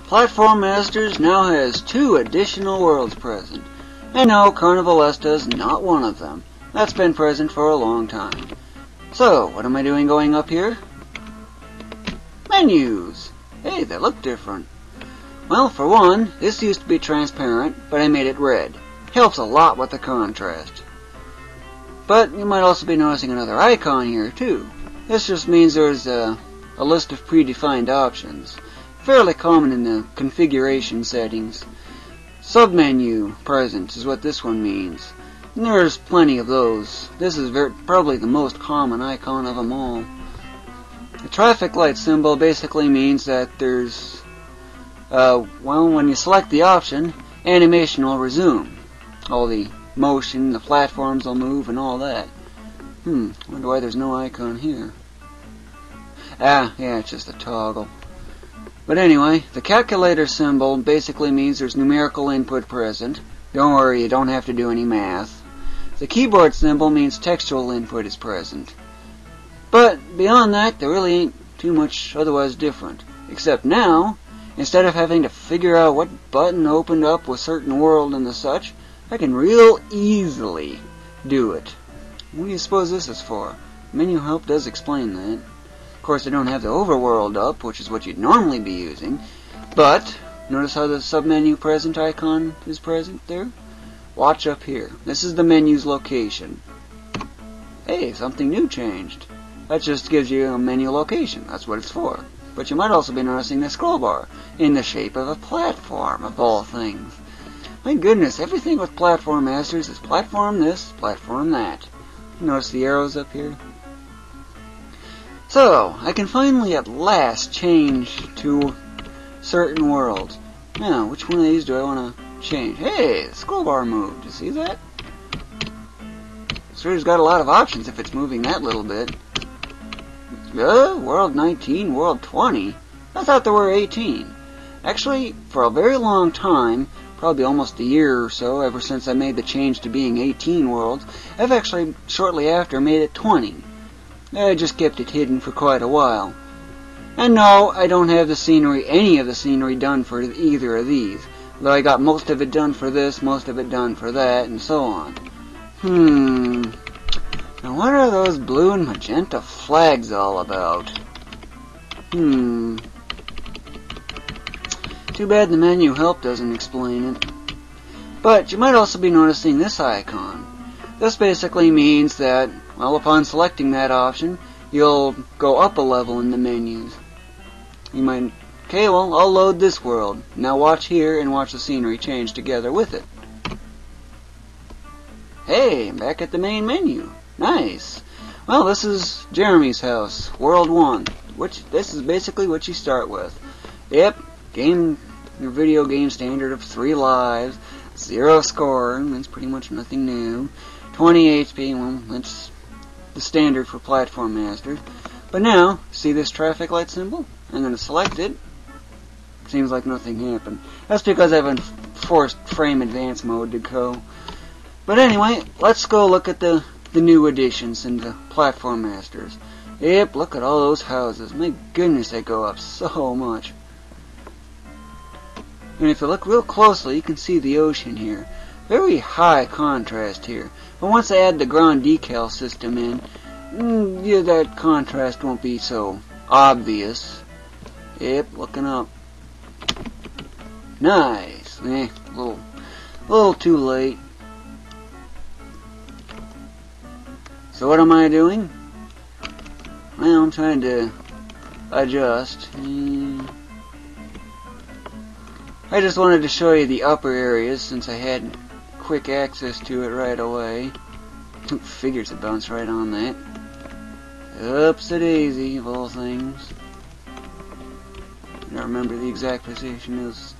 Platform Masters now has 2 additional worlds present. And no, Carnivalesta is not one of them. That's been present for a long time. So, what am I doing going up here? Menus! Hey, they look different. Well, for one, this used to be transparent, but I made it red. Helps a lot with the contrast. But you might also be noticing another icon here, too. This just means there's a list of predefined options. Fairly common in the configuration settings. Submenu present is what this one means. And there's plenty of those. This is probably the most common icon of them all. The traffic light symbol basically means that there's, well, when you select the option, animation will resume. All the motion, the platforms will move, and all that. Wonder why there's no icon here. Yeah, it's just a toggle. But anyway, the calculator symbol basically means there's numerical input present. Don't worry, you don't have to do any math. The keyboard symbol means textual input is present. But beyond that, there really ain't too much otherwise different. Except now, instead of having to figure out what button opened up with certain world and the such, I can real easily do it. What do you suppose this is for? Menu help does explain that. Of course, I don't have the overworld up, which is what you'd normally be using. But, notice how the submenu present icon is present there? Watch up here. This is the menu's location. Hey, something new changed. That just gives you a menu location. That's what it's for. But you might also be noticing the scroll bar in the shape of a platform, of all things. My goodness, everything with Platform Masters is platform this, platform that. Notice the arrows up here? So, I can finally at last change to certain worlds. Now, which one of these do I want to change? Hey, the scroll bar moved. You see that? It's got a lot of options if it's moving that little bit. World 19, World 20? I thought there were 18. Actually, for a very long time, probably almost a year or so, ever since I made the change to being 18 worlds, I've actually, shortly after, made it 20. I just kept it hidden for quite a while. And no, I don't have the scenery, any of the scenery done for either of these. Though I got most of it done for this, most of it done for that, and so on. Now what are those blue and magenta flags all about? Too bad the menu help doesn't explain it. But you might also be noticing this icon. This basically means that, well, upon selecting that option, you'll go up a level in the menus. You might, okay, well, I'll load this world. Now watch here and watch the scenery change together with it. Hey, I'm back at the main menu. Nice. Well, this is Jeremy's house, World 1. This is basically what you start with. Yep, your video game standard of 3 lives, 0 score, that's pretty much nothing new. 20 HP, well, that's the standard for Platform Masters. But now, see this traffic light symbol? I'm going to select it. Seems like nothing happened. That's because I've forced frame advance mode to go. But anyway, let's go look at the new additions into Platform Masters. Yep, look at all those houses. My goodness, they go up so much. And if you look real closely, you can see the ocean here. Very high contrast here. But once I add the ground decal system in, yeah, that contrast won't be so obvious. Yep, looking up. Nice. A little too late. So what am I doing? Well, I'm trying to adjust. I just wanted to show you the upper areas since I had quick access to it right away. Figures to bounce right on that. Oops-a-daisy of all things. I don't remember the exact position is.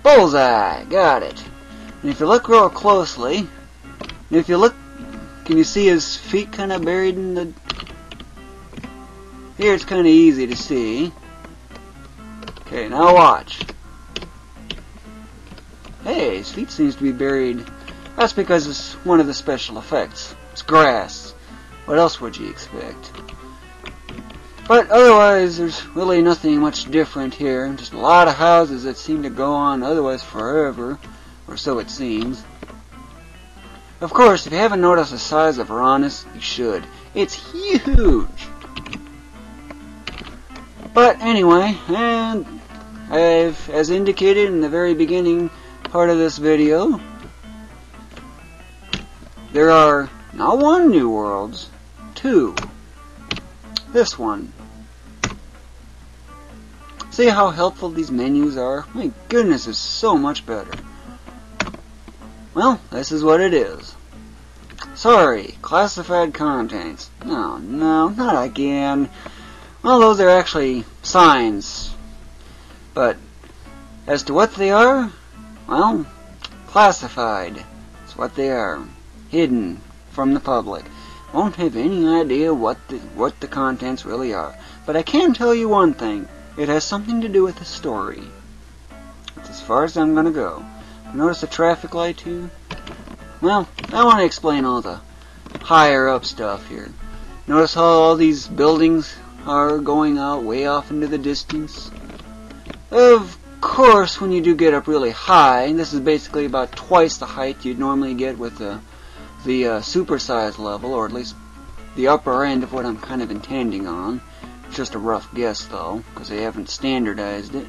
Bullseye! Got it. And if you look real closely, if you look, can you see his feet kind of buried in the... Here it's kind of easy to see. Okay, now watch. Hey, his feet seems to be buried. That's because it's one of the special effects. It's grass. What else would you expect? But otherwise, there's really nothing much different here. Just a lot of houses that seem to go on otherwise forever, or so it seems. Of course, if you haven't noticed the size of Ronnis, you should. It's huge! But anyway, and as indicated in the very beginning part of this video, there are not 1 New Worlds, 2. This one. See how helpful these menus are? My goodness, it's so much better. Well, this is what it is. Sorry, classified contents. No, not again. Well, those are actually signs. But as to what they are, well, classified. That's what they are. Hidden from the public. Won't have any idea what the contents really are. But I can tell you one thing. It has something to do with the story. That's as far as I'm going to go. Notice the traffic light too? Well, I want to explain all the higher up stuff here. Notice how all these buildings are going out way off into the distance? Of course, when you do get up really high, and this is basically about twice the height you'd normally get with the supersized level, or at least the upper end of what I'm kind of intending on. It's just a rough guess though, because they haven't standardized it.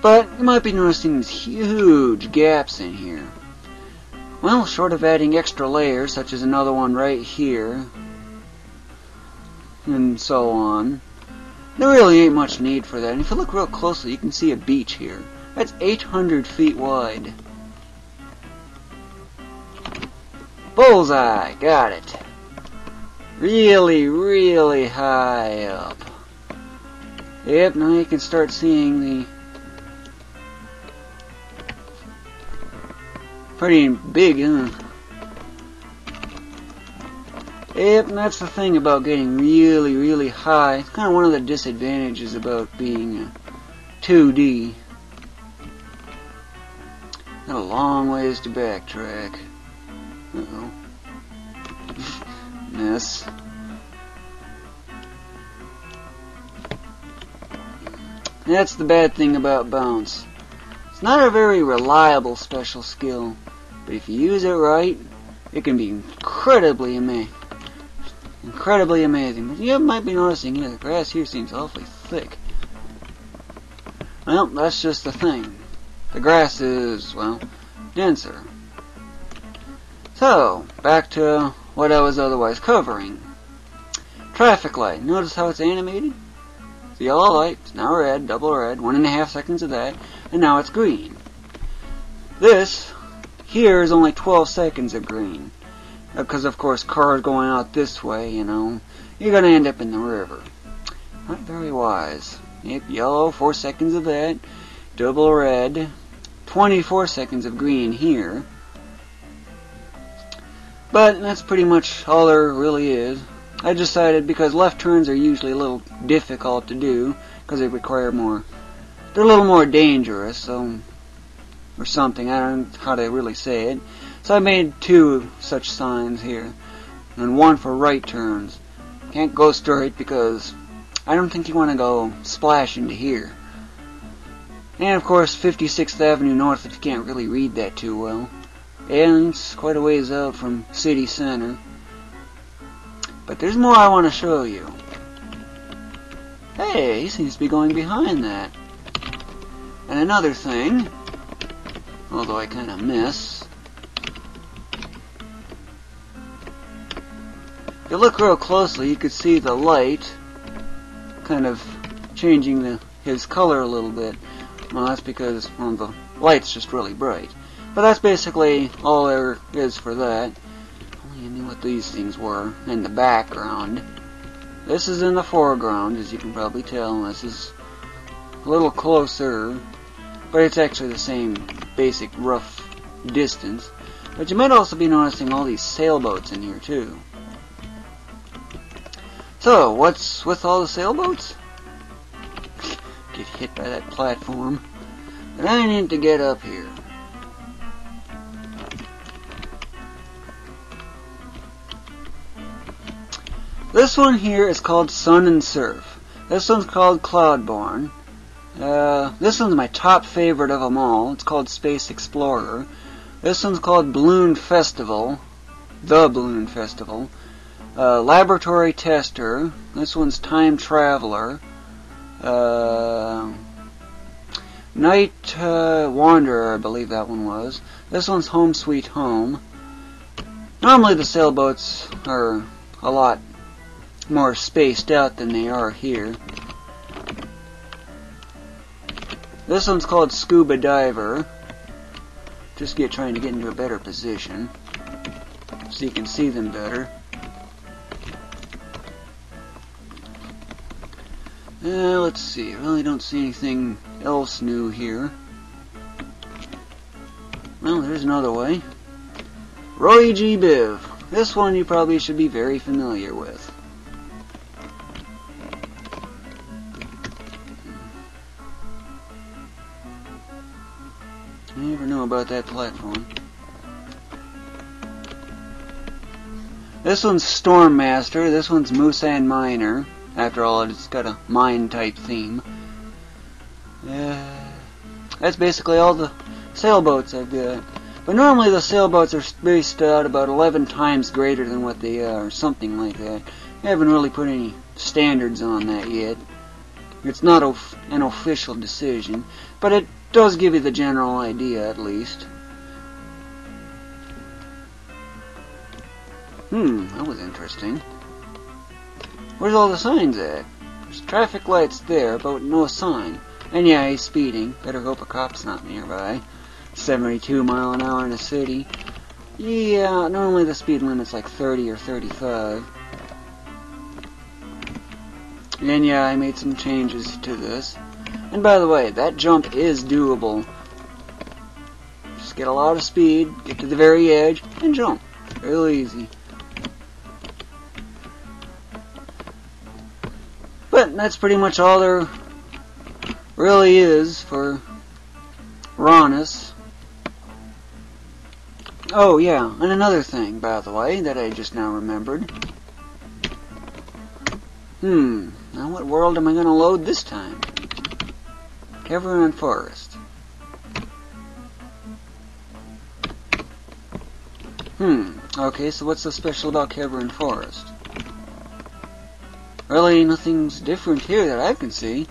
But you might be noticing these huge gaps in here. Well, short of adding extra layers, such as another one right here, and so on, there really ain't much need for that. And if you look real closely, you can see a beach here. That's 800 feet wide. Bullseye! Got it. Really, really high up. Yep, now you can start seeing the pretty big, huh? Yep, and that's the thing about getting really, really high. It's kind of one of the disadvantages about being 2D. Got a long ways to backtrack. Uh-oh. Mess. That's the bad thing about bounce. It's not a very reliable special skill, but if you use it right, it can be incredibly amazing. But you might be noticing here, the grass here seems awfully thick. Well, that's just the thing. The grass is, well, denser. So, back to what I was otherwise covering. Traffic light. Notice how it's animated? The yellow light, it's now red, double red, 1.5 seconds of that, and now it's green. This here is only 12 seconds of green. Because of course cars going out this way, you know, you're going to end up in the river. Not very wise. Yep, yellow, 4 seconds of that, double red, 24 seconds of green here. But that's pretty much all there really is. I decided because left turns are usually a little difficult to do because they require more. They're a little more dangerous, so or something. I don't know how to really say it. So I made 2 such signs here, and 1 for right turns. Can't go straight because I don't think you want to go splash into here. And of course 56th Avenue North if you can't really read that too well. And it's quite a ways out from city center. But there's more I want to show you. Hey, he seems to be going behind that. And another thing, although I kind of miss, if you look real closely, you could see the light kind of changing his color a little bit. Well, that's because the light's just really bright. But that's basically all there is for that. Only I knew what these things were in the background. This is in the foreground, as you can probably tell. This is a little closer, but it's actually the same basic rough distance. But you might also be noticing all these sailboats in here too. So, what's with all the sailboats? Get hit by that platform. But I need to get up here. This one here is called Sun and Surf. This one's called Cloudborne. This one's my top favorite of them all. It's called Space Explorer. This one's called Balloon Festival. The Balloon Festival. Laboratory Tester. This one's Time Traveler. Night Wanderer, I believe that one was. This one's Home Sweet Home. Normally the sailboats are a lot more spaced out than they are here. This one's called Scuba Diver. Just trying to get into a better position so you can see them better. Let's see. I really don't see anything else new here. Well, there's another way. Roy G. Biv. This one you probably should be very familiar with. I never know about that platform. This one's Storm Master. This one's Musan Miner. After all, it's got a mine type theme. That's basically all the sailboats I've got. But normally the sailboats are spaced out about 11 times greater than what they are, or something like that. I haven't really put any standards on that yet. It's not an official decision, but it does give you the general idea at least. That was interesting. Where's all the signs at? There's traffic lights there, but no sign. And yeah, he's speeding. Better hope a cop's not nearby. 72 mile an hour in a city. Yeah, normally the speed limit's like 30 or 35. And yeah, I made some changes to this. And by the way, that jump is doable. Just get a lot of speed, get to the very edge, and jump. Real easy. But that's pretty much all there really is for Ronnis. Oh yeah, and another thing, by the way, that I just now remembered. Now what world am I going to load this time? Cavern Forest. Okay, so what's so special about Cavern Forest? Really, nothing's different here that I can see.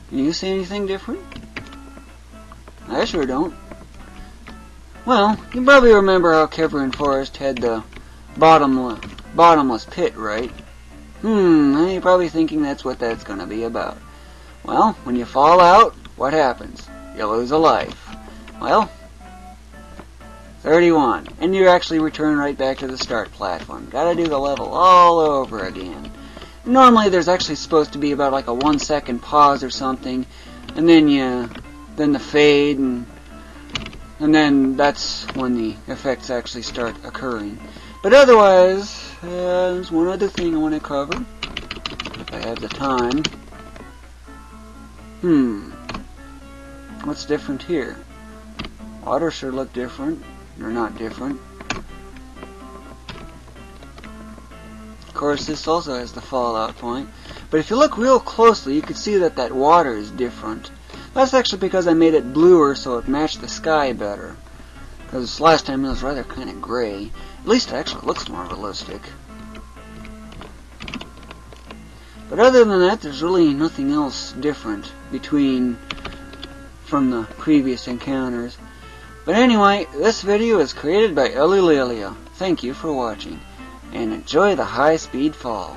Can you see anything different? I sure don't. Well, you probably remember how Cavern Forest had the bottomless pit, right? You're probably thinking that's what that's gonna be about. Well, when you fall out, what happens? You lose a life. Well, 31. And you actually return right back to the start platform. Gotta do the level all over again. Normally there's actually supposed to be about like a 1 second pause or something, and then the fade, and then that's when the effects actually start occurring. But otherwise, there's one other thing I want to cover, if I have the time. What's different here? Water sure look different, or not different. Of course, this also has the fallout point. But if you look real closely, you can see that water is different. That's actually because I made it bluer so it matched the sky better. Because last time it was rather kind of gray. At least it actually looks more realistic. But other than that, there's really nothing else different from the previous encounters. But anyway, this video is created by Ulillillia. Thank you for watching, and enjoy the high-speed fall.